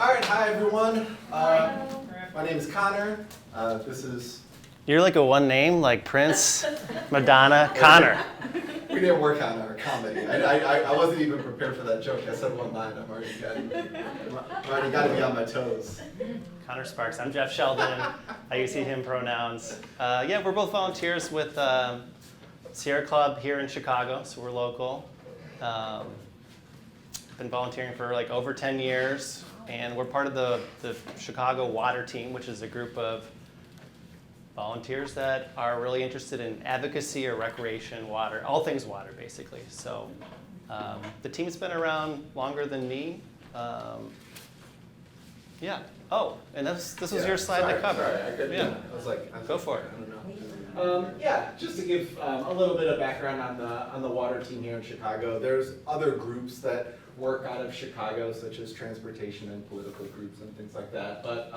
All right, hi everyone. My name is Connor. This is. You're like a one name, like Prince, Madonna, Connor. We didn't work on our comedy. I wasn't even prepared for that joke. I said one line. I'm already got to be on my toes. Connor Sparks. I'm Jeff Shelden. I use he, him pronouns. Yeah, we're both volunteers with Sierra Club here in Chicago, so we're local. Been volunteering for like over 10 years, and we're part of the Chicago Water Team, which is a group of volunteers that are really interested in advocacy or recreation, water, all things water, basically. So the team's been around longer than me. Yeah. Oh, and this was your slide to cover. Sorry, I couldn't. Yeah. I was like, Go for it. I don't know. Yeah, just to give a little bit of background on the water team here in Chicago. There's other groups that work out of Chicago, such as transportation and political groups and things like that. But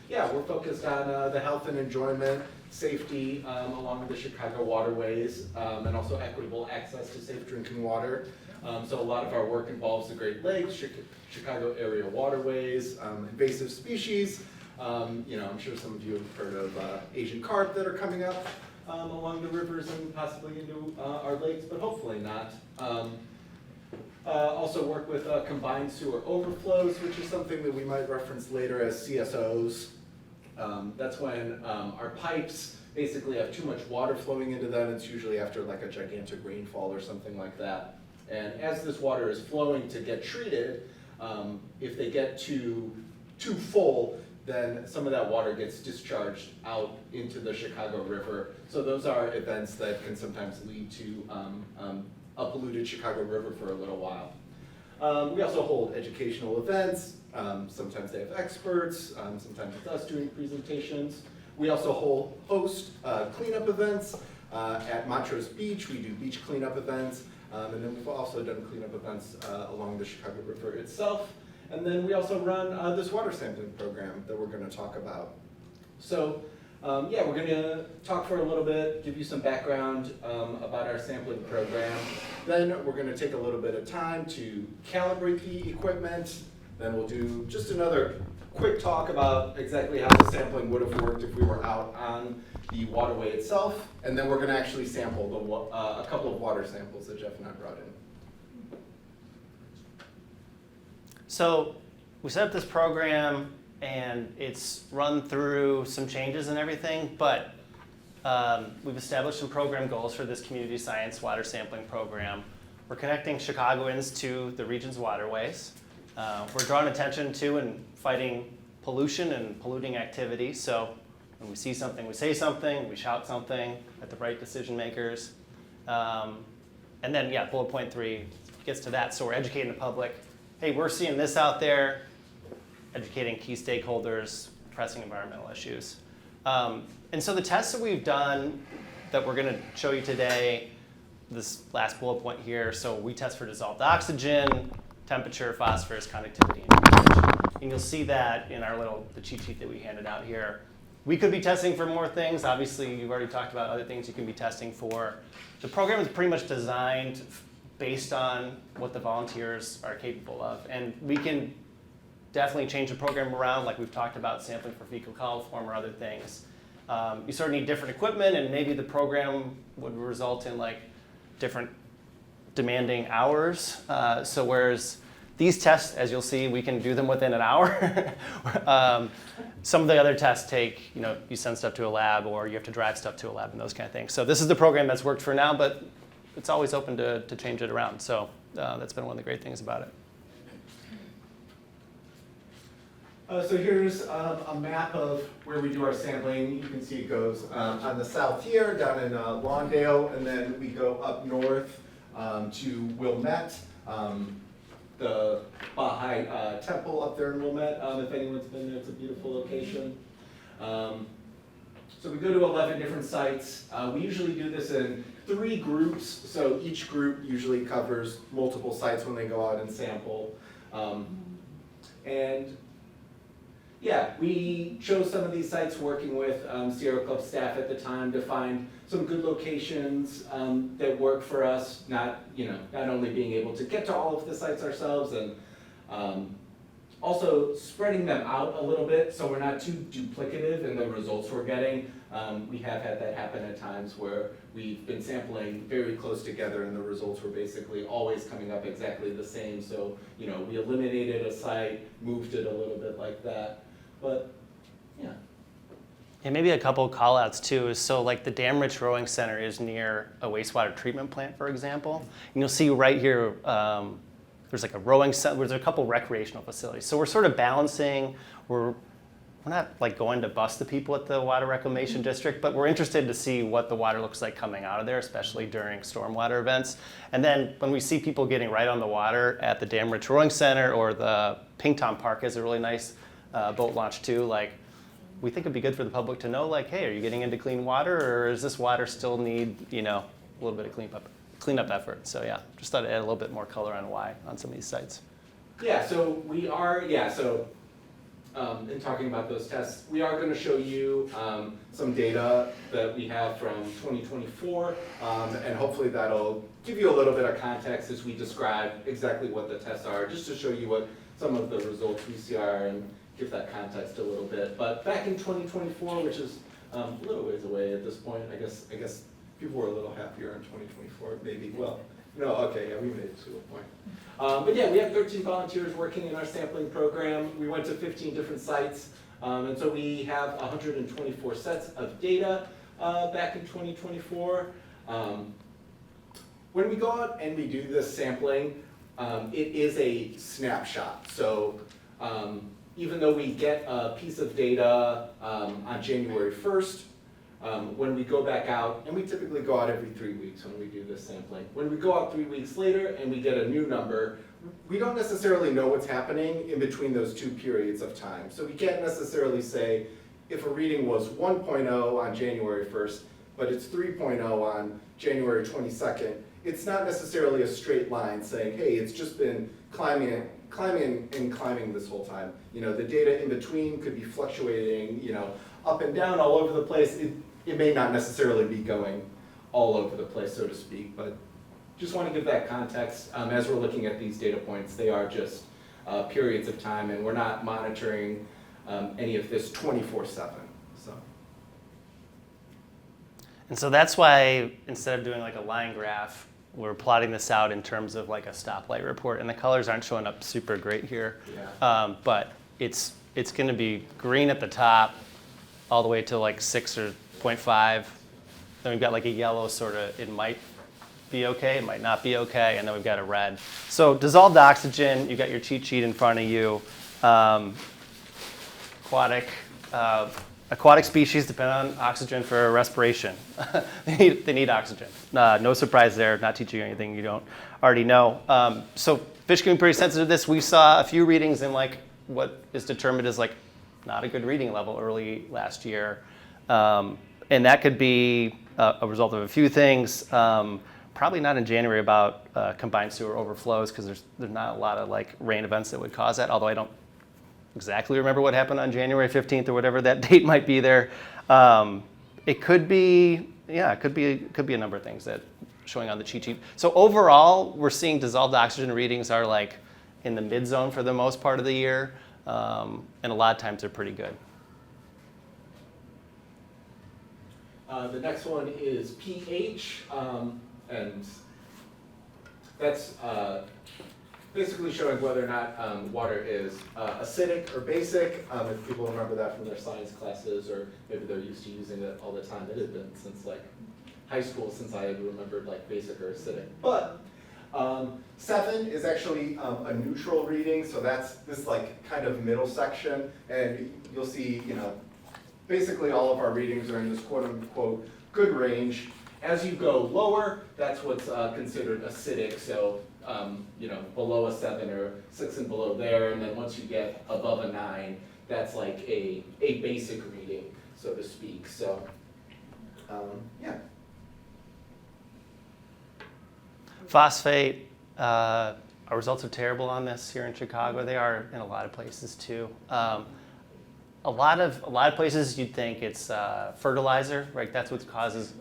yeah, we're focused on the health and enjoyment, safety along the Chicago waterways, and also equitable access to safe drinking water. So a lot of our work involves the Great Lakes, Chicago area waterways, invasive species. I'm sure some of you have heard of Asian carp that are coming up along the rivers and possibly into our lakes, but hopefully not. Also work with combined sewer overflows, which is something that we might reference later as CSOs. That's when our pipes basically have too much water flowing into them. It's usually after like a gigantic rainfall or something like that. And as this water is flowing to get treated, if they get too full, then some of that water gets discharged out into the Chicago River. So those are events that can sometimes lead to a polluted Chicago River for a little while. We also hold educational events. Sometimes they have experts, sometimes it's us doing presentations. We also host cleanup events. At Montrose Beach, we do beach cleanup events. And then we've also done cleanup events along the Chicago River itself. And then we also run this water sampling program that we're going to talk about. So yeah, we're going to talk for a little bit, give you some background about our sampling program. Then we're going to take a little bit of time to calibrate the equipment. Then we'll do just another quick talk about exactly how the sampling would have worked if we were out on the waterway itself. And then we're going to actually sample a couple of water samples that Jeff and I brought in. So we set up this program, and it's run through some changes and everything, but we've established some program goals for this community science water sampling program. We're connecting Chicagoans to the region's waterways. We're drawing attention to and fighting pollution and polluting activity. So when we see something, we say something, we shout something at the right decision makers. And then, yeah, bullet point 3 gets to that. So we're educating the public. Hey, we're seeing this out there, educating key stakeholders, pressing environmental issues. And so the tests that we've done that we're going to show you today, this last bullet point here, so we test for dissolved oxygen, temperature, phosphorus, conductivity, and pH. And you'll see that in the cheat sheet that we handed out here. We could be testing for more things. Obviously, you've already talked about other things you can be testing for. The program is pretty much designed based on what the volunteers are capable of. And we can definitely change the program around, like we've talked about sampling for fecal coliform or other things. You sort of need different equipment, and maybe the program would result in like different demanding hours. So whereas these tests, as you'll see, we can do them within an hour. Some of the other tests take, you send stuff to a lab, or you have to drive stuff to a lab and those kind of things. So this is the program that's worked for now, but it's always open to change it around. So that's been one of the great things about it. So here's a map of where we do our sampling. You can see it goes on the south here, down in Lawndale, and then we go up north to Wilmette, the Baha'i temple up there in Wilmette. If anyone's been there, it's a beautiful location. So we go to 11 different sites. We usually do this in 3 groups, so each group usually covers multiple sites when they go out and sample. And yeah, we chose some of these sites working with Sierra Club staff at the time to find some good locations that work for us, not only being able to get to all of the sites ourselves and Also, spreading them out a little bit so we're not too duplicative in the results we're getting. We have had that happen at times where we've been sampling very close together and the results were basically always coming up exactly the same. So, you know, we eliminated a site, moved it a little bit like that, but yeah. And maybe a couple of call outs too is so like the Dam Rich Rowing Center is near a wastewater treatment plant, for example. And you'll see right here, there's like a rowing center, there's a couple recreational facilities. So we're sort of balancing, we're not like going to bust the people at the Water Reclamation District, but we're interested to see what the water looks like coming out of there, especially during stormwater events. And then when we see people getting right on the water at the Dam Rich Rowing Center, or the Ping Tom Park is a really nice boat launch too, like we think it'd be good for the public to know, like, hey, are you getting into clean water, or does this water still need, you know, a little bit of cleanup effort? So yeah, just thought I'd add a little bit more color on why on some of these sites. Yeah, so we are, in talking about those tests, we are going to show you some data that we have from 2024, and hopefully that'll give you a little bit of context as we describe exactly what the tests are, just to show you what some of the results we see are and give that context a little bit. But back in 2024, which is a little ways away at this point, I guess people were a little happier in 2024, maybe. Well, no, okay, yeah, we made it to a point. But yeah, we have 13 volunteers working in our sampling program. We went to 15 different sites, and so we have 124 sets of data back in 2024. When we go out and we do this sampling, it is a snapshot. So even though we get a piece of data on January 1st, when we go back out, and we typically go out every 3 weeks when we do this sampling. When we go out 3 weeks later and we get a new number, we don't necessarily know what's happening in between those two periods of time. So we can't necessarily say if a reading was 1.0 on January 1st, but it's 3.0 on January 22nd, it's not necessarily a straight line saying, hey, it's just been climbing this whole time. You know, the data in between could be fluctuating, you know, up and down all over the place. It may not necessarily be going all over the place, so to speak, but just want to give that context as we're looking at these data points. They are just periods of time, and we're not monitoring any of this 24/7. And so that's why instead of doing like a line graph, we're plotting this out in terms of like a stoplight report, and the colors aren't showing up super great here. Yeah. But it's going to be green at the top, all the way to like 6 or 0.5. Then we've got like a yellow sort of, it might be okay, it might not be okay, and then we've got a red. So dissolved oxygen, you got your cheat sheet in front of you. Aquatic species depend on oxygen for respiration. they need oxygen. No surprise there, not teaching you anything you don't already know. So fish can be pretty sensitive to this. We saw a few readings in like what is determined as like not a good reading level early last year. And that could be a result of a few things. Probably not in January about combined sewer overflows, because there's not a lot of like rain events that would cause that, although I don't exactly remember what happened on January 15th or whatever that date might be there. It could be, yeah, it could be a number of things that showing on the cheat sheet. So overall, we're seeing dissolved oxygen readings are like in the mid zone for the most part of the year, and a lot of times they're pretty good. The next one is pH, and that's basically showing whether or not water is acidic or basic. If people remember that from their science classes, or maybe they're used to using it all the time. It has been since like high school, since I had remembered like basic or acidic. But 7 is actually a neutral reading, so that's this like kind of middle section, and you'll see, you know, basically all of our readings are in this quote unquote good range. As you go lower, that's what's considered acidic, so you know, below a 7 or 6 and below there, and then once you get above a 9, that's like a basic reading, so to speak. So yeah. Phosphate, our results are terrible on this here in Chicago. They are in a lot of places too. A lot of places you'd think it's fertilizer, right? That's what causes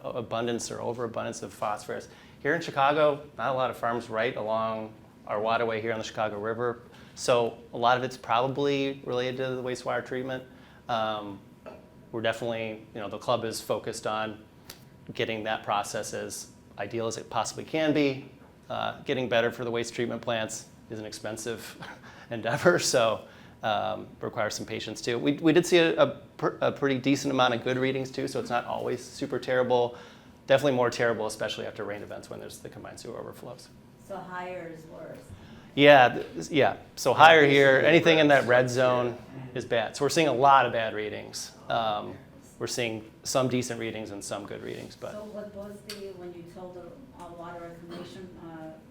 abundance or overabundance of phosphorus. Here in Chicago, not a lot of farms right along our waterway here on the Chicago River. So a lot of it's probably related to the wastewater treatment. We're definitely, the club is focused on getting that process as ideal as it possibly can be. Getting better for the waste treatment plants is an expensive endeavor, so requires some patience too. We did see a pretty decent amount of good readings too, so it's not always super terrible. Definitely more terrible, especially after rain events when there's the combined sewer overflows. So higher is worse. Yeah. So higher here, anything in that red zone is bad. So we're seeing a lot of bad readings. We're seeing some decent readings and some good readings, but. So what was when you told the water reclamation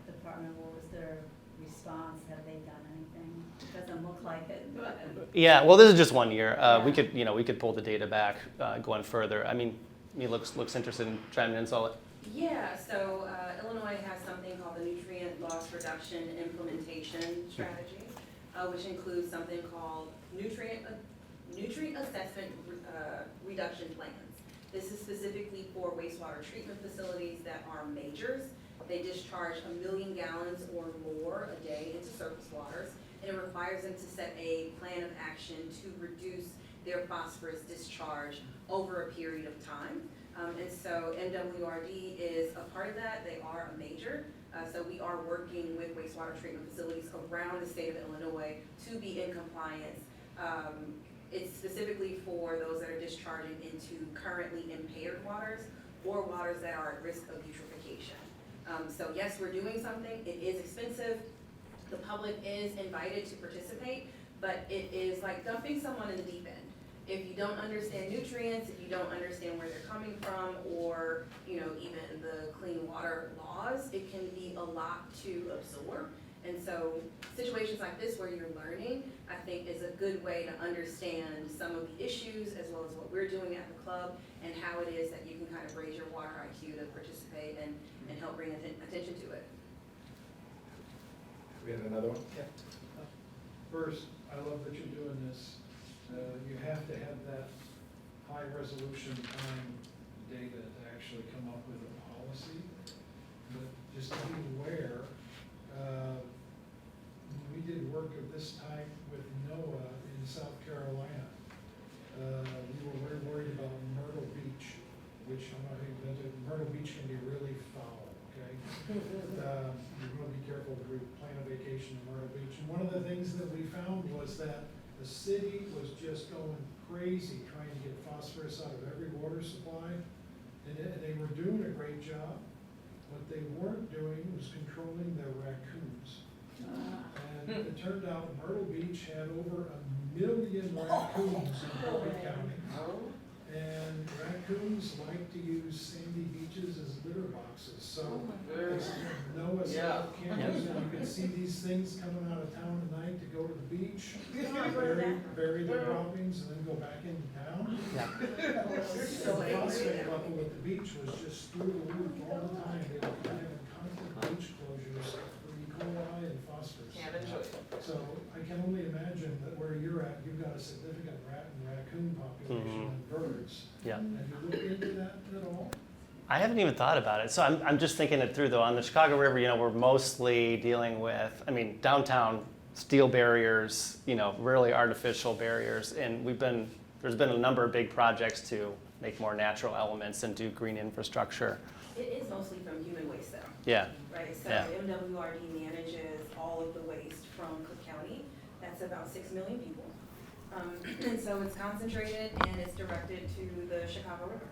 department, what was their response? Have they done anything? It doesn't look like it, but. Yeah, well, this is just 1 year. We could pull the data back going further. I mean, he looks interested in chiming in, so. Yeah, so Illinois has something called the Nutrient Loss Reduction Implementation Strategy, which includes something called nutrient assessment reduction plans. This is specifically for wastewater treatment facilities that are majors. They discharge 1 million gallons or more a day into surface waters, and it requires them to set a plan of action to reduce their phosphorus discharge over a period of time. And so MWRD is a part of that. They are a major. So we are working with wastewater treatment facilities around the state of Illinois to be in compliance. It's specifically for those that are discharging into currently impaired waters or waters that are at risk of eutrophication. So yes, we're doing something. It is expensive. The public is invited to participate, but it is like dumping someone in the deep end. If you don't understand nutrients, if you don't understand where they're coming from, or even the clean water laws, it can be a lot to absorb. And so situations like this where you're learning, I think is a good way to understand some of the issues as well as what we're doing at the club and how it is that you can kind of raise your water IQ to participate and help bring attention to it. We have another one? Yeah. First, I love that you're doing this. You have to have that high resolution time data to actually come up with a policy. But just to be aware, we did work of this type with NOAA in South Carolina. We were very worried about Myrtle Beach, which I'm not even into. Myrtle Beach can be really foul, okay? You want to be careful to plan a vacation in Myrtle Beach. And one of the things that we found was that the city was just going crazy trying to get phosphorus out of every water supply. And they were doing a great job. What they weren't doing was controlling their raccoons. And it turned out Myrtle Beach had over 1 million raccoons in Bowie County. And raccoons like to use sandy beaches as litter boxes. So Noah said, campers, you can see these things coming out of town at night to go to the beach, bury their droppings, and then go back into town. So the phosphate level at the beach was just through the roof all the time. They were having constant beach closures for E. coli and phosphorus. So I can only imagine that where you're at, you've got a significant rat and raccoon population and birds. Yeah. Have you looked into that at all? I haven't even thought about it. So I'm just thinking it through though. On the Chicago River, we're mostly dealing with, downtown steel barriers, really artificial barriers. And there's been a number of big projects to make more natural elements and do green infrastructure. It is mostly from human waste though. Yeah. Right, so Yeah. MWRD manages all of the waste from Cook County. That's about 6 million people. And so it's concentrated and it's directed to the Chicago River.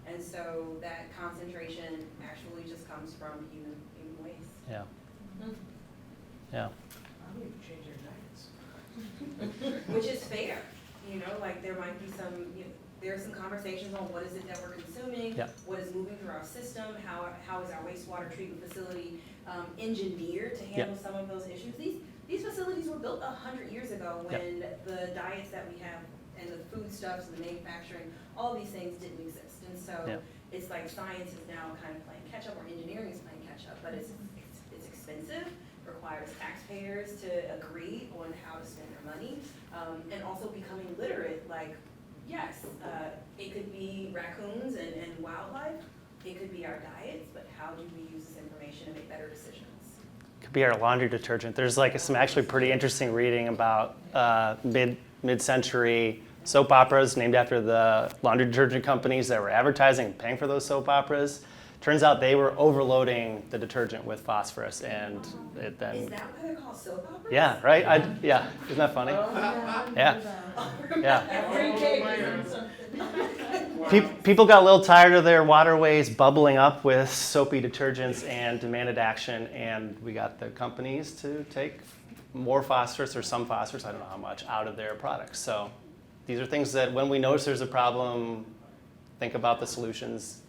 And so that concentration actually just comes from human waste. Yeah. Yeah. I need to change their diets. Which is fair, there might be there are some conversations on what is it that we're consuming, Yeah. what is moving through our system, how is our wastewater treatment facility engineered to handle some of those issues. These facilities were built 100 years ago when the diets that we have and the foodstuffs and the manufacturing, all these things didn't exist. And so it's like science is now kind of playing catch up, or engineering is playing catch up, but it's expensive, requires taxpayers to agree on how to spend their money, and also becoming literate, yes, it could be raccoons and wildlife, it could be our diets, but how do we use this information to make better decisions? could be our laundry detergent. There's like some actually pretty interesting reading about mid-century soap operas named after the laundry detergent companies that were advertising and paying for those soap operas. Turns out they were overloading the detergent with phosphorus, and it then. Is that why they're called soap operas? Yeah, right? Yeah, isn't that funny? Yeah. Yeah. Every day is something. People got a little tired of their waterways bubbling up with soapy detergents and demanded action, and we got the companies to take more phosphorus or some phosphorus, I don't know how much, out of their products. So these are things that when we notice there's a problem, think about the solutions.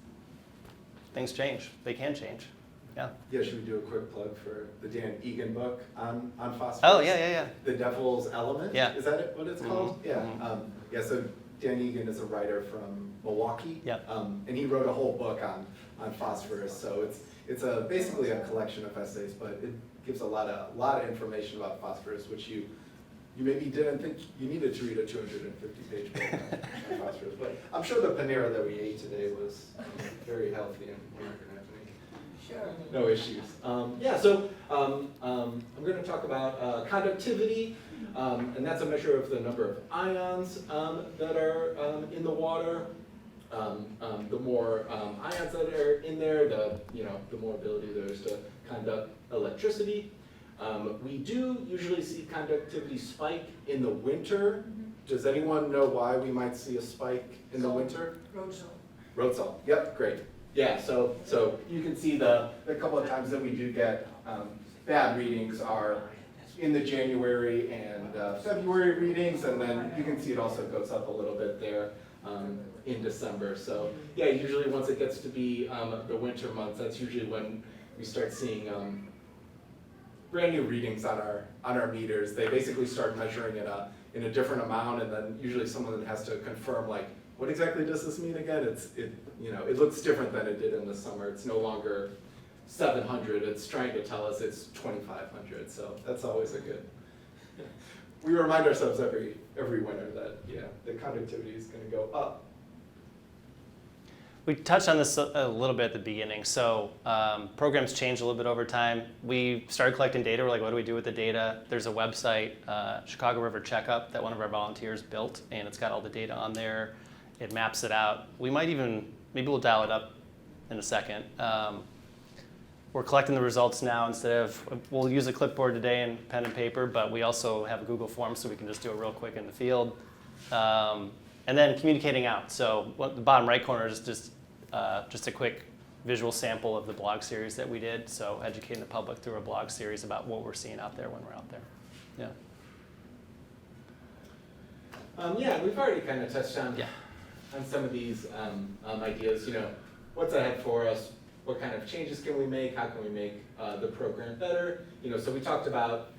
Things change. They can change. Yeah. Yeah, should we do a quick plug for the Dan Egan book on phosphorus? Oh, yeah. The Devil's Element? Yeah. Is that what it's called? Mhm. Yeah. Mhm. Yeah, so Dan Egan is a writer from Milwaukee. Yeah. And he wrote a whole book on phosphorus. So it's basically a collection of essays, but it gives a lot of information about phosphorus, which you maybe didn't think you needed to read a 250-page book on phosphorus. But I'm sure the Panera that we ate today was very healthy, and we're not going to have any Sure. no issues. So I'm going to talk about conductivity, and that's a measure of the number of ions that are in the water. The more ions that are in there, the more ability there is to conduct electricity. We do usually see conductivity spike in the winter. Does anyone know why we might see a spike in the winter? Road salt. Road salt. Yep, great. Yeah, so you can see the couple of times that we do get bad readings are in the January and February readings, and then you can see it also goes up a little bit there in December. So yeah, usually once it gets to be the winter months, that's usually when we start seeing brand new readings on our meters. They basically start measuring it in a different amount, and then usually someone has to confirm, like, what exactly does this mean again? It looks different than it did in the summer. It's no longer 700. It's trying to tell us it's 2,500. So that's always a good. We remind ourselves every winter that the conductivity is going to go up. We touched on this a little bit at the beginning. So programs change a little bit over time. We started collecting data. We're like, what do we do with the data? There's a website, Chicago River Checkup, that one of our volunteers built, and it's got all the data on there. It maps it out. We might even, maybe we'll dial it up in a second. We're collecting the results now instead of, we'll use a clipboard today and pen and paper, but we also have a Google form so we can just do it real quick in the field. And then communicating out. So the bottom right corner is just a quick visual sample of the blog series that we did. So educating the public through a blog series about what we're seeing out there when we're out there. Yeah. We've already kind of touched on some of these ideas. What's ahead for us? What kind of changes can we make? How can we make the program better? So we talked about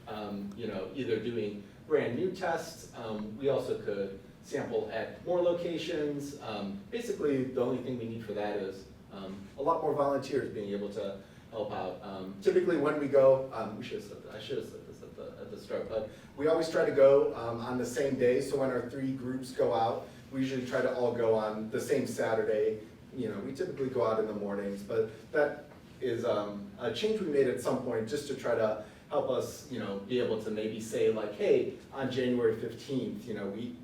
either doing brand new tests. We also could sample at more locations. Basically, the only thing we need for that is a lot more volunteers being able to help out. Typically, when we go, I should have said this at the start, but we always try to go on the same day. So when our 3 groups go out, we usually try to all go on the same Saturday. We typically go out in the mornings, but that is a change we made at some point just to try to help us, be able to maybe say, like, hey, on January 15th,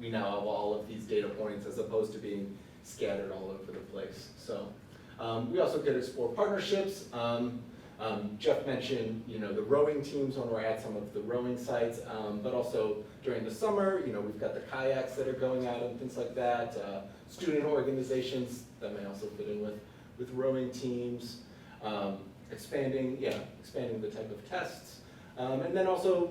we now have all of these data points as opposed to being scattered all over the place. So we also could explore partnerships. Jeff mentioned, the rowing teams when we're at some of the rowing sites, but also during the summer, we've got the kayaks that are going out and things like that. Student organizations that may also fit in with rowing teams. Expanding the type of tests. And then also,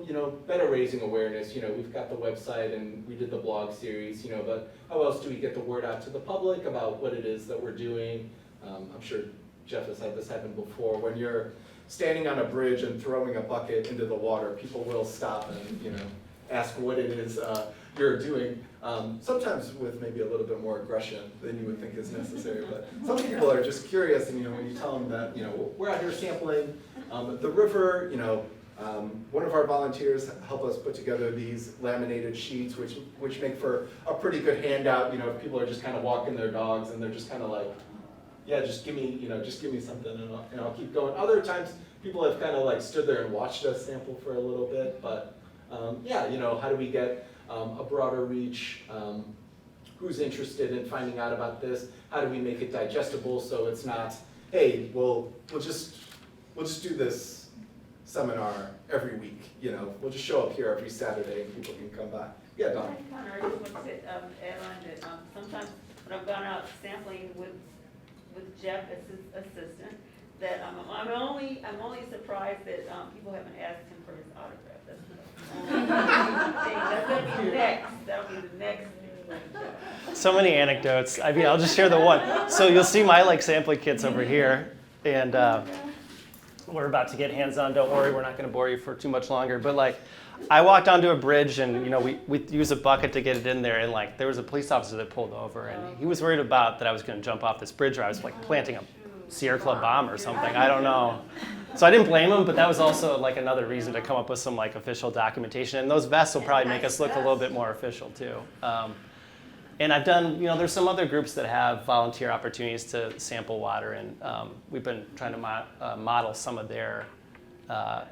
better raising awareness. We've got the website and we did the blog series, but how else do we get the word out to the public about what it is that we're doing? I'm sure Jeff has had this happen before. When you're standing on a bridge and throwing a bucket into the water, people will stop and, ask what it is you're doing. Sometimes with maybe a little bit more aggression than you would think is necessary, but some people are just curious, and when you tell them that, we're out here sampling the river, one of our volunteers help us put together these laminated sheets, which make for a pretty good handout, if people are just kind of walking their dogs and they're just kind of like, yeah, just give me something and I'll keep going. Other times, people have kind of like stood there and watched us sample for a little bit, but yeah, you know, how do we get a broader reach? Who's interested in finding out about this? How do we make it digestible so it's not, hey, we'll just do this seminar every week, you know, we'll just show up here every Saturday and people can come by. Yeah, Don. I just want to add on that sometimes when I've gone out sampling with Jeff as his assistant, that I'm only surprised that people haven't asked him for his autograph. That's the only thing. That'll be next. That'll be the next thing. So many anecdotes. I mean, I'll just share the one. So you'll see my like sampling kits over here, and we're about to get hands-on. Don't worry, we're not going to bore you for too much longer. But like, I walked onto a bridge, and you know, we use a bucket to get it in there, and like, there was a police officer that pulled over, and he was worried about that I was going to jump off this bridge, or I was like planting a Sierra Club bomb or something. I don't know. So I didn't blame him, but that was also like another reason to come up with some like official documentation. And those vests will probably make us look a little bit more official too. And I've done, you know, there's some other groups that have volunteer opportunities to sample water, and we've been trying to model some of their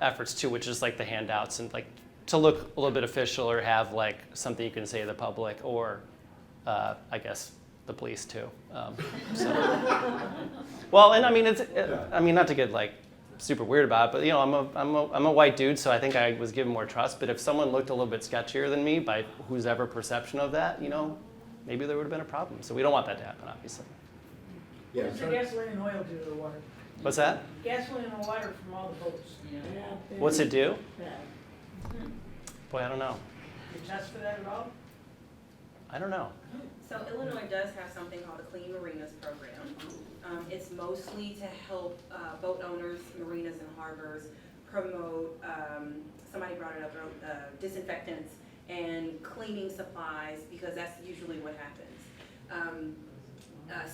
efforts too, which is like the handouts and like to look a little bit official or have like something you can say to the public or I guess the police too. Well, and I mean, I mean, not to get like super weird about it, but you know, I'm a white dude, so I think I was given more trust. But if someone looked a little bit sketchier than me by whose ever perception of that, you know, maybe there would have been a problem. So we don't want that to happen, obviously. Yeah. What's the gasoline and oil do to the water? What's that? Gasoline and water from all the boats. What's it do? Boy, I don't know. You test for that at all? I don't know. So Illinois does have something called the Clean Marinas Program. It's mostly to help boat owners, marinas and harbors promote, somebody brought it up, disinfectants and cleaning supplies, because that's usually what happens.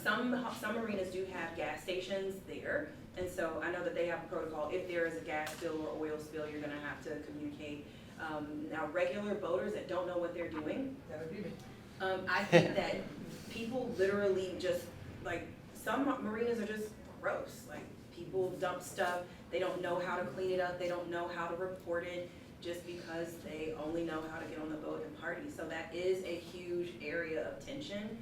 Some marinas do have gas stations there, and so I know that they have a protocol. If there is a gas spill or oil spill, you're gonna have to communicate. Now, regular boaters that don't know what they're doing, That would be me. I think that people literally just, like, some marinas are just gross. Like, people dump stuff, they don't know how to clean it up, they don't know how to report it, just because they only know how to get on the boat and party. So that is a huge area of tension.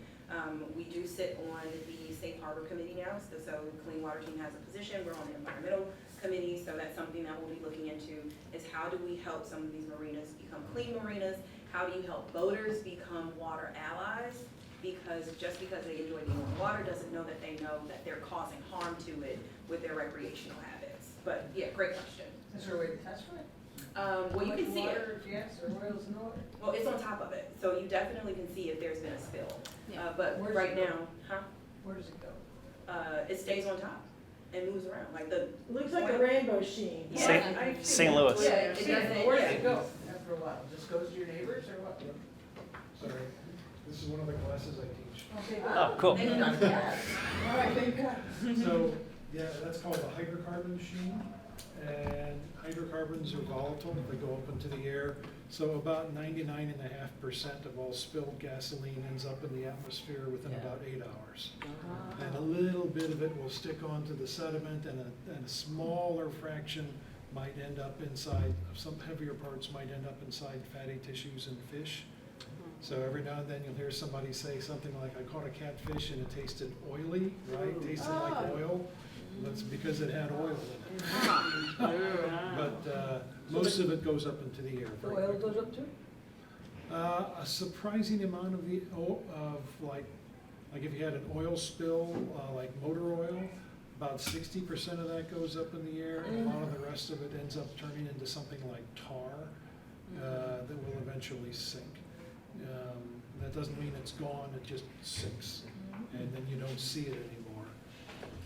We do sit on the Safe Harbor Committee now, so the Clean Water Team has a position. We're on the Environmental Committee, so that's something that we'll be looking into, is how do we help some of these marinas become clean marinas? How do you help boaters become water allies? Because just because they enjoy being on the water doesn't know that they know that they're causing harm to it with their recreational habits. But yeah, great question. Is there a way to test for it? Well, you can see it. Water, gas, or oils in the water? Well, it's on top of it, so you definitely can see if there's been a spill. Yeah. But Where does right it go? now, Where does it go? it stays on top and moves around, like the. Looks like a rainbow sheen. Yeah. St. Louis. Yeah, it doesn't, Where does yeah. it go after a while? Just goes to your neighbors or what? Sorry, this is one of the classes I teach. Okay. Oh, cool. Thank you, Dr. Cass. All right, thank God. So, yeah, that's called the hydrocarbon sheen, and hydrocarbons are volatile, they go up into the air. So about 99.5% of all spilled gasoline ends up in the atmosphere within about 8 hours. And a little bit of it will stick onto the sediment, and a smaller fraction might end up inside, some heavier parts might end up inside fatty tissues and fish. So every now and then you'll hear somebody say something like, I caught a catfish and it tasted oily, right? Tasted like oil. That's because it had oil in it. But most of it goes up into the air. The very oil quickly. goes up too? A surprising amount of like if you had an oil spill, like motor oil, about 60% of that goes up in the air, and a lot of the rest of it ends up turning into something like tar that will eventually sink. That doesn't mean it's gone, it just sinks, and then you don't see it anymore.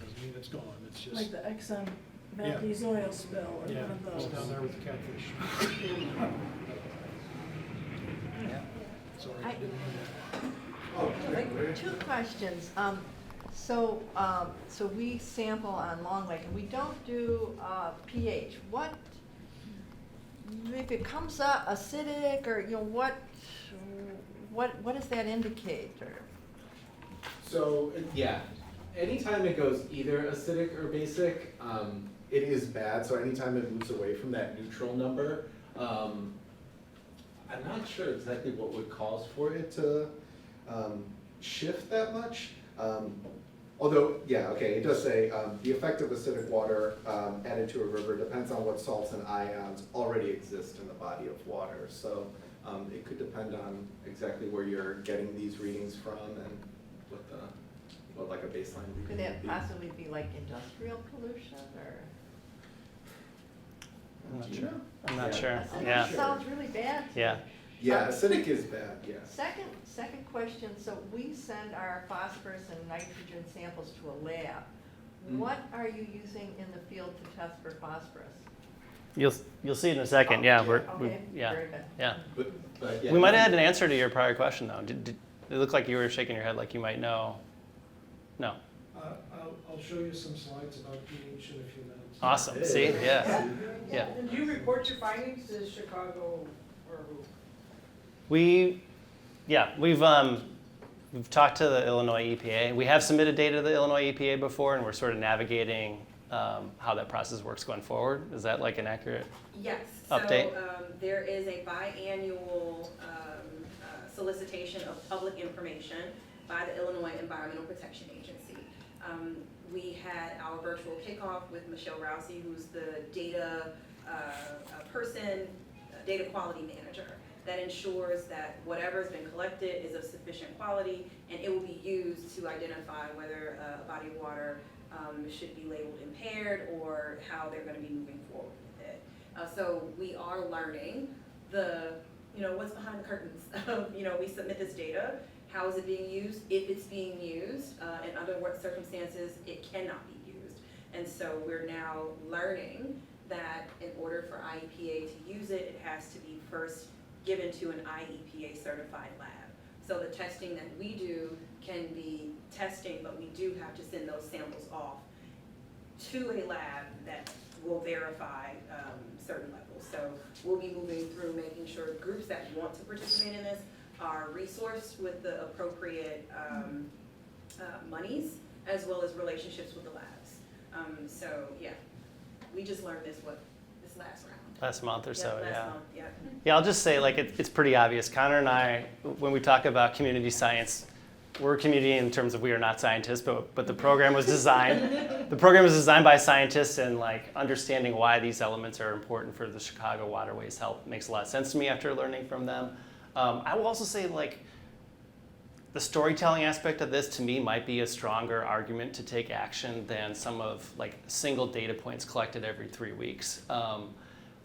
Doesn't mean it's gone, it's just. Like the Exxon Valdez oil spill or Yeah, one of it's those. down there with the catfish. Sorry, I didn't mean that. Two questions. So we sample on Long Lake, and we don't do pH. What, if it comes up acidic, or, you know, what does that indicate? Or So, yeah, anytime it goes either acidic or basic, it is bad, so anytime it moves away from that neutral number, I'm not sure exactly what would cause for it to shift that much. Although, yeah, okay, it does say the effect of acidic water added to a river depends on what salts and ions already exist in the body of water. So it could depend on exactly where you're getting these readings from and what like a baseline reading Could would that be. possibly be like industrial pollution or? I'm not Do you sure. know? I'm not Yeah. sure. Acidic Yeah. sounds really bad. to Yeah. me. Yeah, acidic is bad, yes. Second question, so we send our phosphorus and nitrogen samples to a lab. Mm. What are you using in the field to test for phosphorus? You'll see it in a second. Yeah, Okay, yeah, very good. yeah. But yeah. We might have had an answer to your prior question though. It looked like you were shaking your head like you might know. No. I'll show you some slides about pH in a few minutes. Awesome. See? Yeah. Yeah. And do you report your findings to Chicago or who? We've talked to the Illinois EPA. We have submitted data to the Illinois EPA before, and we're sort of navigating how that process works going forward. Is that like an accurate? Yes. Update? So there is a biannual solicitation of public information by the Illinois Environmental Protection Agency. We had our virtual kickoff with Michelle Rousey, who's the data person, data quality manager, that ensures that whatever's been collected is of sufficient quality, and it will be used to identify whether a body of water should be labeled impaired or how they're going to be moving forward with it. So we are learning what's behind the curtains. We submit this data. How is it being used? If it's being used, and under what circumstances it cannot be used. And so we're now learning that in order for IEPA to use it, it has to be first given to an IEPA certified lab. So the testing that we do can be testing, but we do have to send those samples off to a lab that will verify certain levels. So we'll be moving through making sure groups that want to participate in this are resourced with the appropriate monies, as well as relationships with the labs. So yeah, we just learned this last round. Last month or so, Last yeah. month, yeah. Yeah, I'll just say, like, it's pretty obvious. Connor and I, when we talk about community science, we're a community in terms of we are not scientists, but the program was designed. The program was designed by scientists, and like understanding why these elements are important for the Chicago waterways health makes a lot of sense to me after learning from them. I will also say, like, the storytelling aspect of this to me might be a stronger argument to take action than some of like single data points collected every 3 weeks.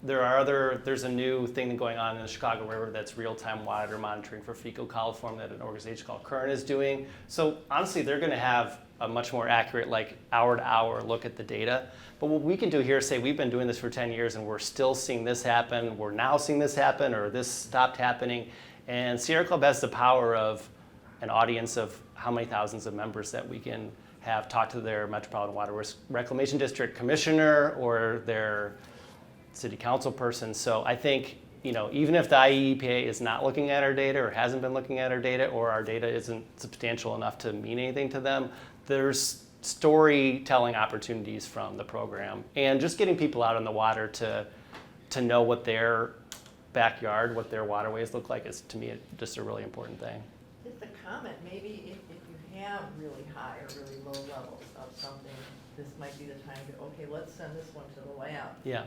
There's a new thing going on in the Chicago River that's real-time water monitoring for fecal coliform that an organization called Current is doing. So honestly, they're going to have a much more accurate, like hour-to-hour look at the data. But what we can do here is say we've been doing this for 10 years and we're still seeing this happen. We're now seeing this happen, or this stopped happening. And Sierra Club has the power of an audience of how many thousands of members that we can have talk to their Metropolitan Water Reclamation District commissioner or their city council person. So I think, even if the IEPA is not looking at our data or hasn't been looking at our data, or our data isn't substantial enough to mean anything to them, there's storytelling opportunities from the program. And just getting people out on the water to know what their backyard, what their waterways look like is, to me, just a really important thing. Just a comment, maybe if you have really high or really low levels of something, this might be the time to, okay, let's send this one to the lab. Yeah.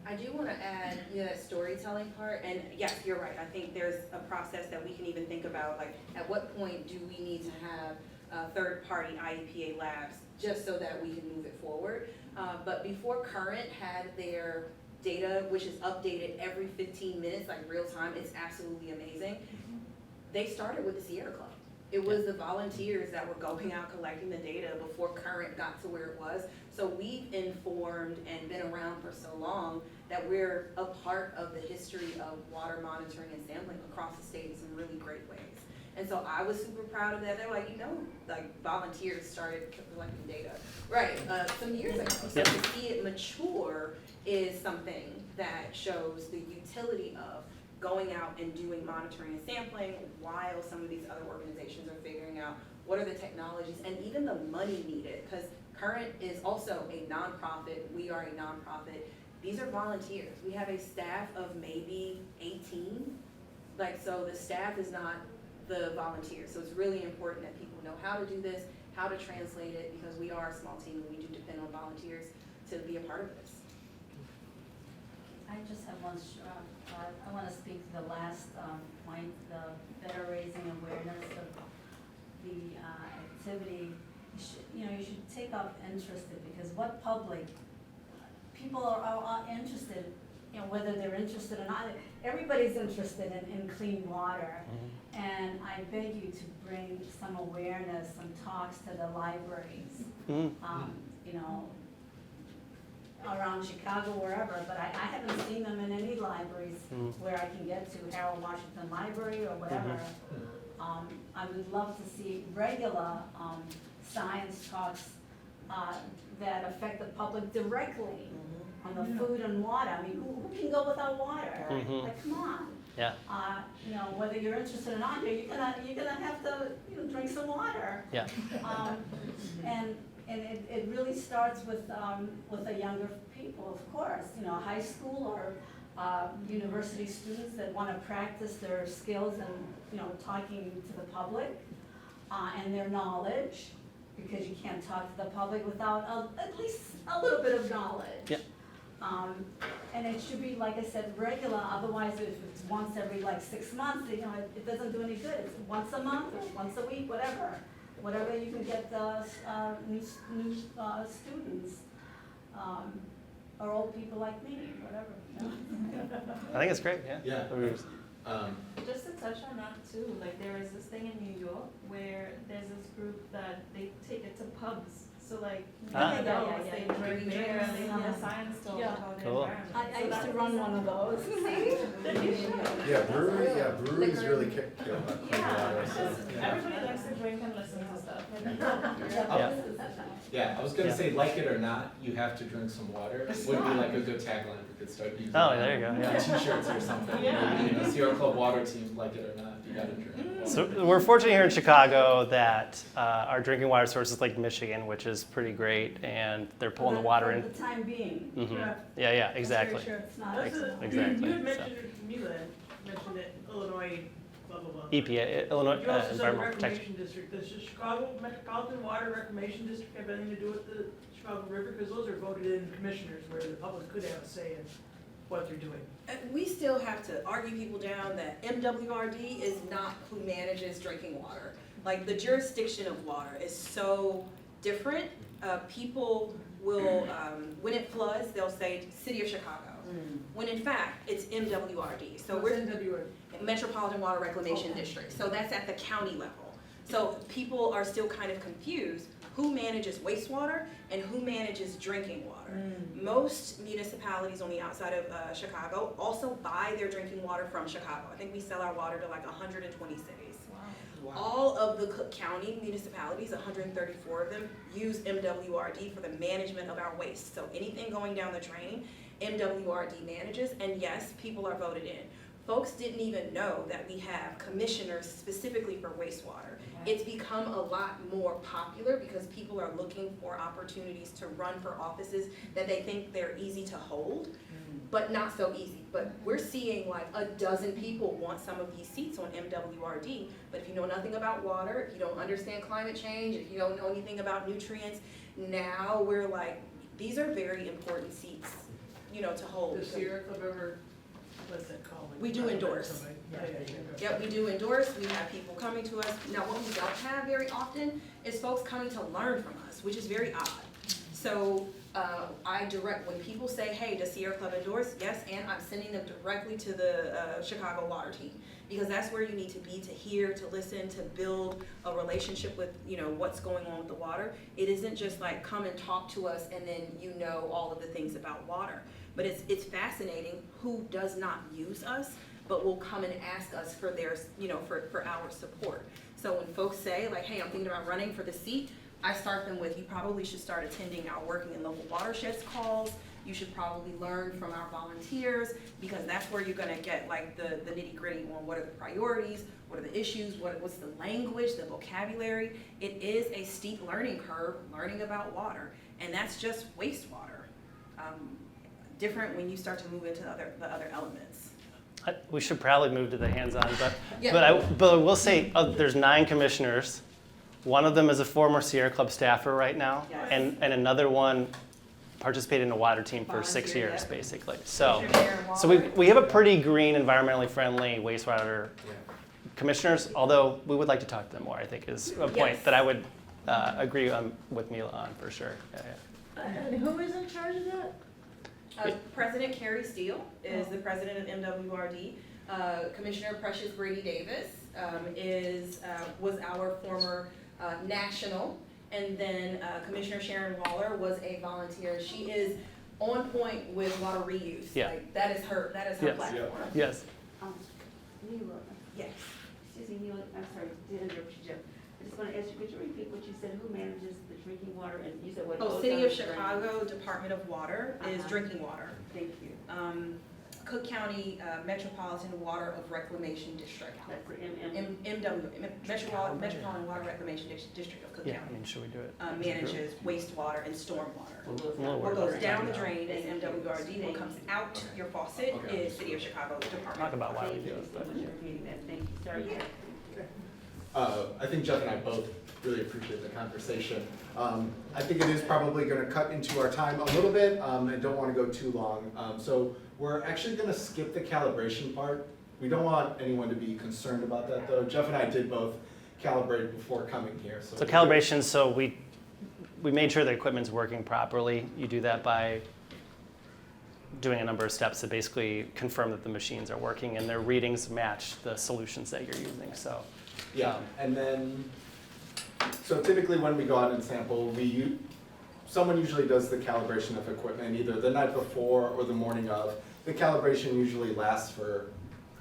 I do want to add that storytelling part, and yes, you're right. I think there's a process that we can even think about, like at what point do we need to have third-party IEPA labs just so that we can move it forward. But before Current had their data, which is updated every 15 minutes, like real time, it's absolutely amazing. They started with the Sierra Club. It was the volunteers that were going out collecting the data before Current got to where it was. So we've informed and been around for so long that we're a part of the history of water monitoring and sampling across the state in some really great ways. And so I was super proud of that. They're like, volunteers started collecting data, right, some years ago. So to see it mature is something that shows the utility of going out and doing monitoring and sampling while some of these other organizations are figuring out what are the technologies, and even the money needed, because Current is also a nonprofit, we are a nonprofit. These are volunteers. We have a staff of maybe 18. Like, so the staff is not the volunteers. So it's really important that people know how to do this, how to translate it, because we are a small team and we do depend on volunteers to be a part of this. I just have one, I want to speak to the last point, the better raising awareness of the activity. You should take up interested, because what public, people are interested, whether they're interested or not. Everybody's interested in clean water. And I beg you to bring some awareness, some talks to the libraries. Around Chicago, wherever, but I haven't seen them in any libraries where I can get to, Harold Washington Library or whatever. I would love to see regular science talks that affect the public directly on the food and water. I mean, who can go without water? Like, come on. Yeah. Whether you're interested or not, you're gonna have to drink some water. Yeah. And it really starts with the younger people, of course, high school or university students that want to practice their skills and, talking to the public and their knowledge, because you can't talk to the public without at least a little bit of knowledge. Yeah. And it should be, like I said, regular, otherwise if it's once every 6 months, it doesn't do any good. It's once a month or once a week, whatever you can get the new students, or old people like me, whatever. I think it's great, yeah. Yeah. Just to touch on that too, there is this thing in New York where there's this group that they take it to pubs. So Yeah. they drink there and they have a science talk about the Cool. environment. I used to run one of those. Breweries really care about clean Yeah, water. because So, everybody likes to drink and listen to stuff. Yeah, I was gonna Yeah. say, like it or not, you have to drink some water, would be like a good tagline we could start using. Oh, there you go, yeah. T-shirts or something, Yeah. Sierra Club water team, like it or not, you gotta drink water. So we're fortunate here in Chicago that our drinking water source is Lake Michigan, which is pretty great, and they're pulling the water in. For the time being. Yeah, exactly. I'm pretty sure it's not. That's Exactly, You had so. mentioned it to me, Lynn, mentioned it, Illinois, blah, blah, blah. EPA, Illinois You also said the Environmental Protection. Reclamation District. Does the Chicago Metropolitan Water Reclamation District have anything to do with the Chicago River? Because those are voted in commissioners where the public could have a say in what they're doing. We still have to argue people down that MWRD is not who manages drinking water. The jurisdiction of water is so different. People will, when it floods, they'll say City of Chicago, when in fact, it's MWRD. So we're Metropolitan Water Reclamation District. So that's at the county level. So people are still kind of confused. Who manages wastewater and who manages drinking water? Most municipalities on the outside of Chicago also buy their drinking water from Chicago. I think we sell our water to 120 cities. Wow. All of the Cook County municipalities, 134 of them, use MWRD for the management of our waste. So anything going down the drain, MWRD manages, and yes, people are voted in. Folks didn't even know that we have commissioners specifically for wastewater. It's become a lot more popular because people are looking for opportunities to run for offices that they think they're easy to hold, but not so easy. But we're seeing a dozen people want some of these seats on MWRD, but if you know nothing about water, if you don't understand climate change, if you don't know anything about nutrients, now we're these are very important seats, to hold. Does Sierra Club ever, what's that called? We do endorse. Yep, we do endorse, we have people coming to us. Now, what we don't have very often is folks coming to learn from us, which is very odd. So I direct, when people say, hey, does Sierra Club endorse? Yes, and I'm sending them directly to the Chicago Water Team, because that's where you need to be, to hear, to listen, to build a relationship with, what's going on with the water. It isn't just come and talk to us and then all of the things about water. But it's fascinating who does not use us, but will come and ask us for their, for our support. So when folks say hey, I'm thinking about running for the seat, I start them with, you probably should start attending our Working in Local Watersheds calls. You should probably learn from our volunteers, because that's where you're gonna get like the nitty gritty on what are the priorities, what are the issues, what's the language, the vocabulary. It is a steep learning curve, learning about water, and that's just wastewater. Different when you start to move into the other elements. We should probably move to the hands-on, Yeah. but I will say there's 9 commissioners. One of them is a former Sierra Club staffer right now, Yes. and another one participated in a water team for 6 Volunteer, years, yeah. basically. So Sharon we have a pretty green, environmentally friendly wastewater commissioners, although we would like to talk to them more, I think is a point Yes. that I would agree with Mila on for sure. And who is in charge of that? President Carrie Steele is the president of MWRD. Commissioner Precious Brady Davis was our former national, and then Commissioner Sharon Waller was a volunteer. She is on point with water reuse. Yeah. Like, that is her Yes. platform. Yes. Mila, Yes. excuse me, Mila, I'm sorry, did interrupt you, Jeff. I just want to ask you, could you repeat what you said? Who manages the drinking water? And you said what? Oh, goes City down of the drain? Chicago Department of Water is Uh-huh. drinking water. Thank you. Cook County Metropolitan Water of Reclamation District. That's the MM. Metropolitan Water Reclamation District of Cook Yeah, I County mean, should we do it? manages wastewater and stormwater. Little What word. goes down the drain is MWRD, what comes out your faucet Okay. is City of Chicago Department. Talk about why we Thank do you it. so much for repeating that. Thank you. Sorry. Yeah. I think Jeff and I both really appreciate the conversation. I think it is probably gonna cut into our time a little bit, and don't wanna go too long. So we're actually gonna skip the calibration part. We don't want anyone to be concerned about that, though. Jeff and I did both calibrate before coming here, so. So calibration, so we made sure the equipment's working properly. You do that by doing a number of steps to basically confirm that the machines are working and their readings match the solutions that you're using, so. Yeah, and then, so typically when we go out and sample, someone usually does the calibration of equipment either the night before or the morning of. The calibration usually lasts for,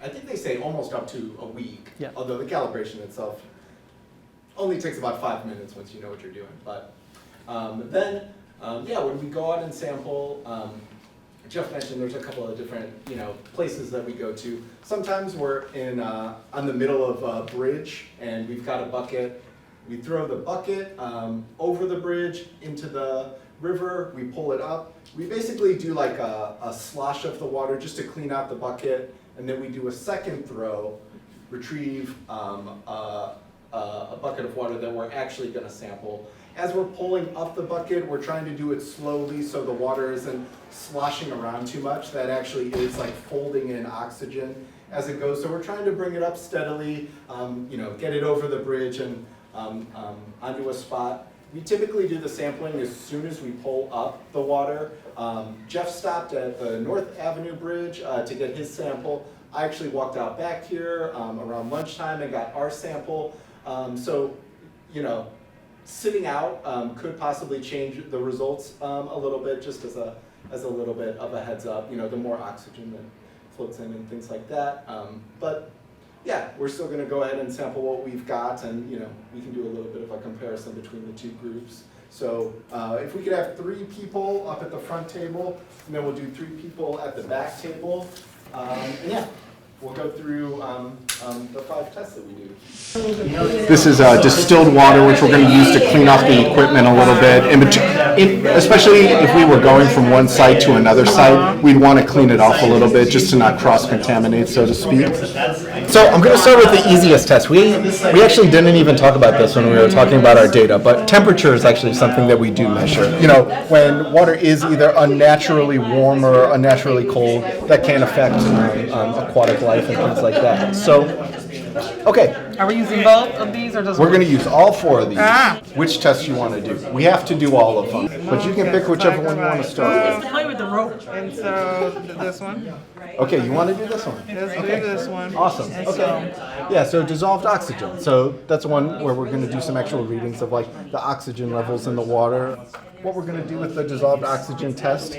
I think they say almost up to a week. Yeah. Although the calibration itself only takes about 5 minutes once you know what you're doing. But then, when we go out and sample, Jeff mentioned there's a couple of different, places that we go to. Sometimes we're on the middle of a bridge and we've got a bucket. We throw the bucket over the bridge into the river, we pull it up. We basically do like a slosh of the water just to clean out the bucket, and then we do a second throw, retrieve a bucket of water that we're actually gonna sample. As we're pulling up the bucket, we're trying to do it slowly so the water isn't sloshing around too much. That actually is like folding in oxygen as it goes. So we're trying to bring it up steadily, get it over the bridge and onto a spot. We typically do the sampling as soon as we pull up the water. Jeff stopped at the North Avenue Bridge to get his sample. I actually walked out back here around lunchtime and got our sample. Sitting out could possibly change the results a little bit, just as a little bit of a heads up. The more oxygen that floats in and things like that. But yeah, we're still going to go ahead and sample what we've got, and we can do a little bit of a comparison between the two groups. So if we could have 3 people up at the front table, and then we'll do 3 people at the back table, and yeah. We'll go through the 5 tests that we do. This is distilled water, which we're going to use to clean off the equipment a little bit. Especially if we were going from one site to another site, we'd want to clean it off a little bit just to not cross-contaminate, so to speak. So I'm going to start with the easiest test. We actually didn't even talk about this when we were talking about our data, but temperature is actually something that we do measure. When water is either unnaturally warm or unnaturally cold, that can affect aquatic life and things like that. So, okay. Are we using both of these or just We're going to use all 4 of these. Which test you want to do? We have to do all of them, but you can pick whichever one you want to start with. play with the rope? And so this one. Okay, you want to do this one? Let's do this one. Awesome. And Okay. Yeah, so dissolved oxygen. So that's one where we're going to do some actual readings of like the oxygen levels in the water. What we're going to do with the dissolved oxygen test,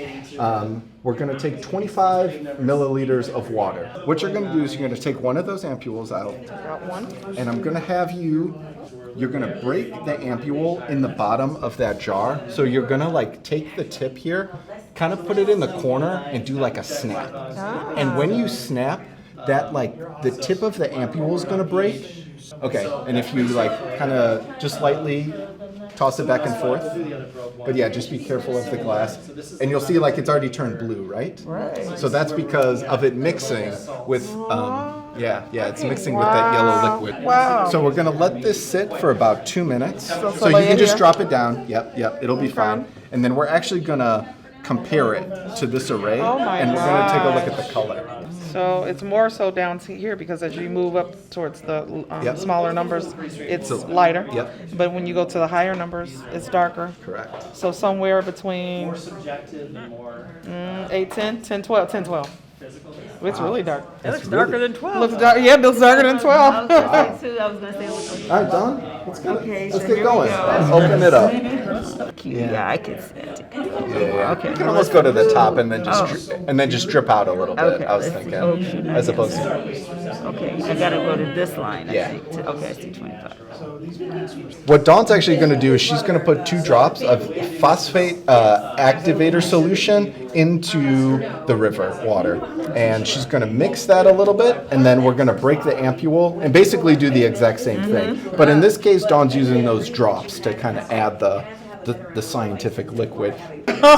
we're going to take 25 milliliters of water. What you're going to do is you're going to take one of those ampules out, Got one. and I'm going to have you're going to break the ampule in the bottom of that jar. So you're going to like take the tip here kind of put it in the corner and do like a snap. And when you snap, that like the tip of the ampule is gonna break. Okay, and if you like kind of just lightly toss it back and forth, but yeah, just be careful of the glass. And you'll see like it's already turned blue, right? Right. So that's because of it mixing with, yeah, it's mixing with that yellow liquid. Wow. So we're gonna let this sit for about 2 minutes. So lay you can it just here? drop it down. Yep, it'll be fine. And then we're actually gonna compare it to this array, Oh my and we're gonna take a look gosh. at the color. So it's more so down to here because as you move up towards the Yep. smaller numbers, it's So- lighter. Yep. But when you go to the higher numbers, it's darker. Correct. So somewhere between More subjective and more 8, 10, 10, 12, 10, 12. physical. It's really dark. It looks darker than 12. Looks dark. Yeah, it looks darker than 12. I was gonna say, it looks All right, Don, let's get, Okay, let's so get here we going. go. Open it up. Yeah, I can see it. Yeah. Okay. You can almost go to the top and then just drip out a little bit. Okay, I was let's thinking, see. Oh, shoot, as I opposed to. Okay, I gotta go to this line, I Yeah. think. Okay, I see 25. What Dawn's actually going to do is she's going to put 2 drops of phosphate activator solution into the river water, and she's going to mix that a little bit, and then we're going to break the ampule and basically do the exact same thing. But in this case, Dawn's using those drops to kind of add the scientific liquid.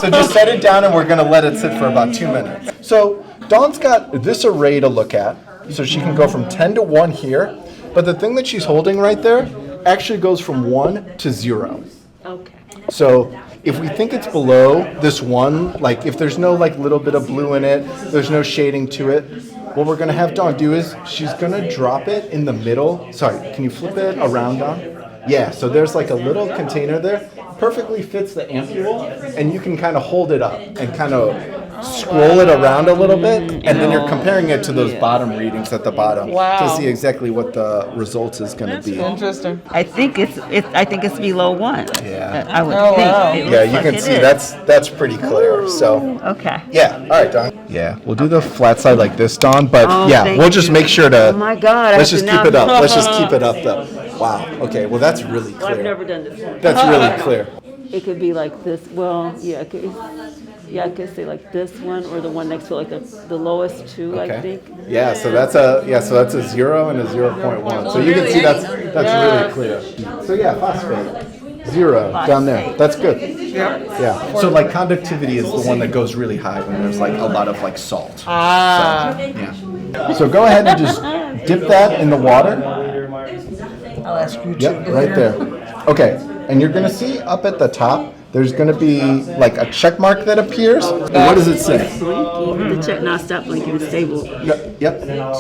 So just set it down, and we're going to let it sit for about 2 minutes. So Dawn's got this array to look at, so she can go from 10 to 1 here. But the thing that she's holding right there actually goes from 1 to 0. Okay. So if we think it's below this 1, like if there's no like little bit of blue in it, there's no shading to it, what we're gonna have Dawn do is she's gonna drop it in the middle. Sorry, can you flip it around, Dawn? Yeah, so there's like a little container there, perfectly fits the ampule, and you can kind of hold it up and kind of scroll it around a little bit, and then you're comparing it to those bottom readings at the bottom to Wow. see exactly what the results is going to be. Interesting. I think it's below 1. Yeah. I would Oh, think. wow. It Yeah, looks you like can it see is. that's pretty clear. So Okay. yeah, all right, Don. Yeah, we'll do the flat side like this, Don. But Oh, yeah, thank we'll just you. make sure to. Oh my God, I Let's have just to keep it now- up. Let's just keep it up though. Wow. Okay. Well, that's really Well, I've clear. never done this one. That's really clear. It could be like this, well, yeah, I could say like this one or the one next to it, like the lowest 2, I Okay. think. Yeah. So that's a 0 and a 0.1. So you can see that's really clear. So yeah, phosphate. 0 down there. That's good. Yeah. So like conductivity is the one that goes really high when there's like a lot of like salt. Ah. So, yeah. So go ahead and just dip that in the water. I'll ask you Yep, right there. Okay, and you're gonna see up at the top, there's gonna be like a check mark that appears. And what does it say? Blinking, the check, now stop blinking, it's stable. Yep.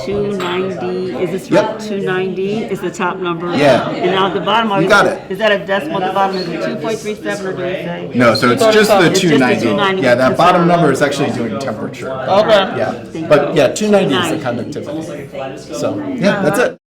290, is this Yep. right? 290 is the top number? Yeah. And now at the bottom, You got it. is that a decimal at the bottom, is it 2.37 or do they say? No, so it's just the It's just the 290. 290. Yeah, that bottom number is actually doing temperature. Okay. Yeah, but yeah, 290 is the conductivity. So, yeah, that's it.